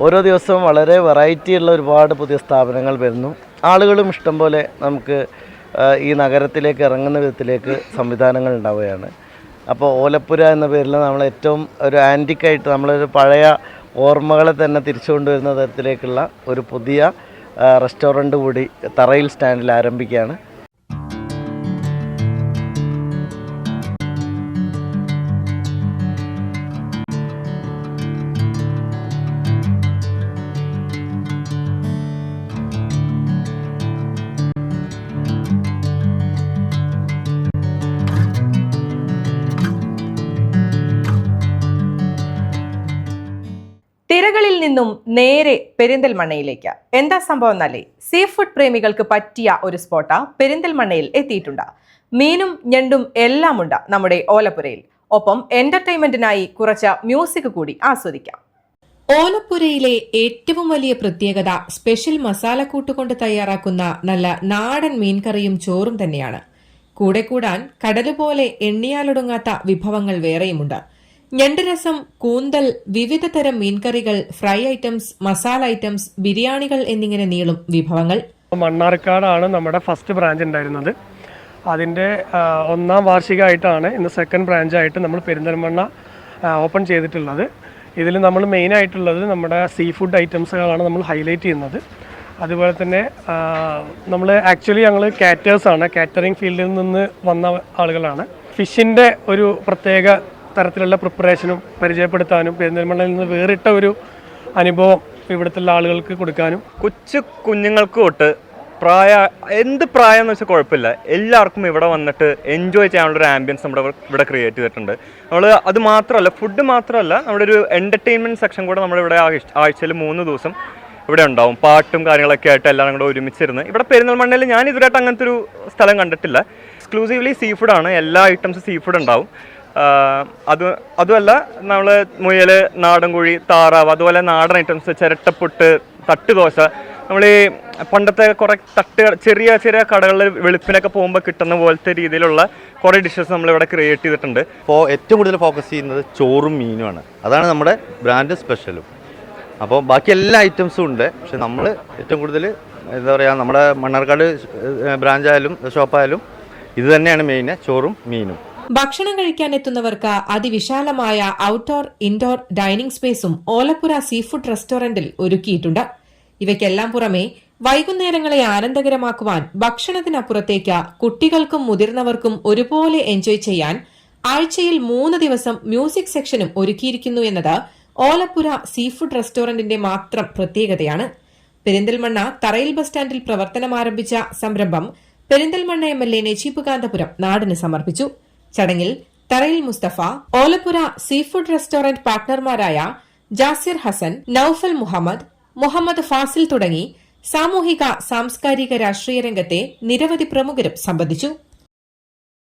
ഓരോ ദിവസവും വളരെ വെറൈറ്റിയുള്ള ഒരുപാട് പുതിയ സ്ഥാപനങ്ങൾ വരുന്നു. ആളുകളും ഇഷ്ടം പോലെ നമുക്ക് ഈ നഗരത്തിലേക്ക് ഇറങ്ങുന്ന വിധത്തിലേക്ക് സംവിധാനങ്ങൾ ഉണ്ടാവുകയാണ്. അപ്പോൾ ഓലപ്പുര എന്ന പേരിൽ നമ്മൾ ഏറ്റവും ഒരു ആൻറ്റിക്കായിട്ട് നമ്മളൊരു പഴയ ഓർമ്മകളെ തന്നെ തിരിച്ചു കൊണ്ടുവരുന്ന തരത്തിലേക്കുള്ള ഒരു പുതിയ റെസ്റ്റോറൻറ്റ് കൂടി തറയിൽ സ്റ്റാൻഡിൽ ആരംഭിക്കുകയാണ്. തിരകളിൽ നിന്നും നേരെ പെരിന്തൽമണ്ണയിലേക്ക്. എന്താ സംഭവം എന്നല്ലേ, സീ ഫുഡ് പ്രേമികൾക്ക് പറ്റിയ ഒരു സ്പോട്ടാ പെരിന്തൽമണ്ണയിൽ എത്തിയിട്ടുണ്ട്. മീനും ഞണ്ടും എല്ലാം ഉണ്ട് നമ്മുടെ ഓലപ്പുരയിൽ. ഒപ്പം എന്റർടൈൻമെന്റിനായി കുറച്ച് മ്യൂസിക് കൂടി ആസ്വദിക്കാം. ഓലപ്പുരയിലെ ഏറ്റവും വലിയ പ്രത്യേകത സ്പെഷ്യൽ മസാലക്കൂട്ട് കൊണ്ട് തയ്യാറാക്കുന്ന നല്ല നാടൻ മീൻകറിയും ചോറും തന്നെയാണ്. കൂടെ കൂടാൻ കടലുപോലെ എണ്ണിയാലൊടുങ്ങാത്ത വിഭവങ്ങൾ വേറെയുമുണ്ട്. ഞണ്ടുരസം, കൂന്തൽ, വിവിധ തരം മീൻകറികൾ, ഫ്രൈ ഐറ്റംസ്, മസാല ഐറ്റംസ്, ബിരിയാണികൾ എന്നിങ്ങനെ നീളും വിഭവങ്ങൾ. മണ്ണാർക്കാടാണ് നമ്മുടെ ഫസ്റ്റ് ബ്രാഞ്ച് ഉണ്ടായിരുന്നത്. അതിൻ്റെ 1ാം വാർഷികമായിട്ടാണ് ഇന്ന് 2nd ബ്രാഞ്ചായിട്ട് നമ്മൾ പെരിന്തൽമണ്ണ ഓപ്പൺ ചെയ്തിട്ടുള്ളത്. ഇതിൽ നമ്മൾ മെയിനായിട്ടുള്ളത് നമ്മുടെ സീ ഫുഡ് ഐറ്റംസുകളാണ് നമ്മൾ ഹൈലൈറ്റ് ചെയ്യുന്നത്. അതുപോലെ തന്നെ നമ്മൾ ആക്ച്വലി ഞങ്ങൾ കാറ്റേഴ്സാണ്, കാറ്ററിംഗ് ഫീൽഡിൽ നിന്ന് വന്ന ആളുകളാണ്. ഫിഷിൻ്റെ ഒരു പ്രത്യേക തരത്തിലുള്ള പ്രിപ്പറേഷനും പരിചയപ്പെടുത്താനും പെരിന്തൽമണ്ണയിൽ നിന്ന് വേറിട്ട ഒരു അനുഭവം ഇവിടുത്തെ ആളുകൾക്ക് കൊടുക്കാനും, കുഞ്ഞുങ്ങൾക്ക് തൊട്ട് എന്ത് പ്രായം എന്ന് വെച്ചാൽ കുഴപ്പമില്ല, എല്ലാവർക്കും ഇവിടെ വന്നിട്ട് എൻജോയ് ചെയ്യാനുള്ളൊരു ആംബിയൻസ് നമ്മുടെ ഇവിടെ ക്രിയേറ്റ് ചെയ്തിട്ടുണ്ട്. നമ്മൾ അത് മാത്രമല്ല, ഫുഡ് മാത്രമല്ല, നമ്മുടെ ഒരു എൻ്റർടൈൻമെൻറ്റ് സെക്ഷൻ കൂടെ നമ്മളിവിടെ ആഴ്ചയിൽ 3 ദിവസം ഇവിടെ ഉണ്ടാവും. പാട്ടും കാര്യങ്ങളൊക്കെ ആയിട്ട് എല്ലാവരും കൂടെ ഒരുമിച്ചിരുന്ന്. ഇവിടെ പെരിന്തൽമണ്ണയിൽ ഞാൻ ഇതുവരെയായിട്ട് അങ്ങനത്തെ ഒരു സ്ഥലം കണ്ടിട്ടില്ല. എക്സ്ക്ലൂസീവ്ലി സീ ഫുഡാണ്, എല്ലാ ഐറ്റംസും സീ ഫുഡ് ഉണ്ടാവും. അതുമല്ല, നമ്മൾ മുയൽ, നാടൻകോഴി, താറാവ്, അതുപോലെ നാടൻ ഐറ്റംസ്, ചിരട്ടപ്പുട്ട്, തട്ടുദോശ, നമ്മൾ ഈ പണ്ടത്തെ കുറേ ചെറിയ ചെറിയ കടകളിൽ വെളുപ്പിനൊക്കെ പോകുമ്പോൾ കിട്ടുന്ന പോലത്തെ രീതിയിലുള്ള കുറേ ഡിഷസ് നമ്മളിവിടെ ക്രിയേറ്റ് ചെയ്തിട്ടുണ്ട്. അപ്പോൾ ഏറ്റവും കൂടുതൽ ഫോക്കസ് ചെയ്യുന്നത് ചോറും മീനുമാണ്. അതാണ് നമ്മുടെ ബ്രാൻഡ് സ്പെഷ്യലും. അപ്പോൾ ബാക്കി എല്ലാ ഐറ്റംസും ഉണ്ട്. പക്ഷെ നമ്മൾ ഏറ്റവും കൂടുതൽ എന്താ പറയുക, നമ്മുടെ മണ്ണാർക്കാട് ബ്രാഞ്ചായാലും ഷോപ്പായാലും ഇത് തന്നെയാണ് മെയിൻ, ചോറും മീനും. ഭക്ഷണം കഴിക്കാൻ എത്തുന്നവർക്ക് അതിവിശാലമായ ഔട്ട്ഡോർ ഇൻഡോർ ഡൈനിങ് സ്പേസും ഓലപ്പുര സീ ഫുഡ് റെസ്റ്റോറന്റിൽ ഒരുക്കിയിട്ടുണ്ട്. ഇവയ്ക്കെല്ലാം പുറമെ വൈകുന്നേരങ്ങളെ ആനന്ദകരമാക്കുവാൻ ഭക്ഷണത്തിനപ്പുറത്തേക്ക് കുട്ടികൾക്കും മുതിർന്നവർക്കും ഒരുപോലെ എൻജോയ് ചെയ്യാൻ ആഴ്ചയിൽ 3 ദിവസം മ്യൂസിക് സെക്ഷനും ഒരുക്കിയിരിക്കുന്നു എന്നത് ഓലപ്പുര സീ ഫുഡ് റെസ്റ്റോറന്റിന്റെ മാത്രം പ്രത്യേകതയാണ്. പെരിന്തൽമണ്ണ തറയിൽ ബസ് സ്റ്റാൻഡിൽ പ്രവർത്തനമാരംഭിച്ച സംരംഭം പെരിന്തൽമണ്ണ MLA നജീബ് കാന്തപുരം നാടിന് സമർപ്പിച്ചു. ചടങ്ങിൽ തറയിൽ Mustafa, Olappura sea food restaurant പാർട്ട്ണർമാരായ ജാസിർ ഹസൻ, നൌഫൽ മുഹമ്മദ് ഫാസിൽ തുടങ്ങി സാമൂഹിക സാംസ്കാരിക രാഷ്ട്രീയ രംഗത്തെ നിരവധി പ്രമുഖരും സംബന്ധിച്ചു.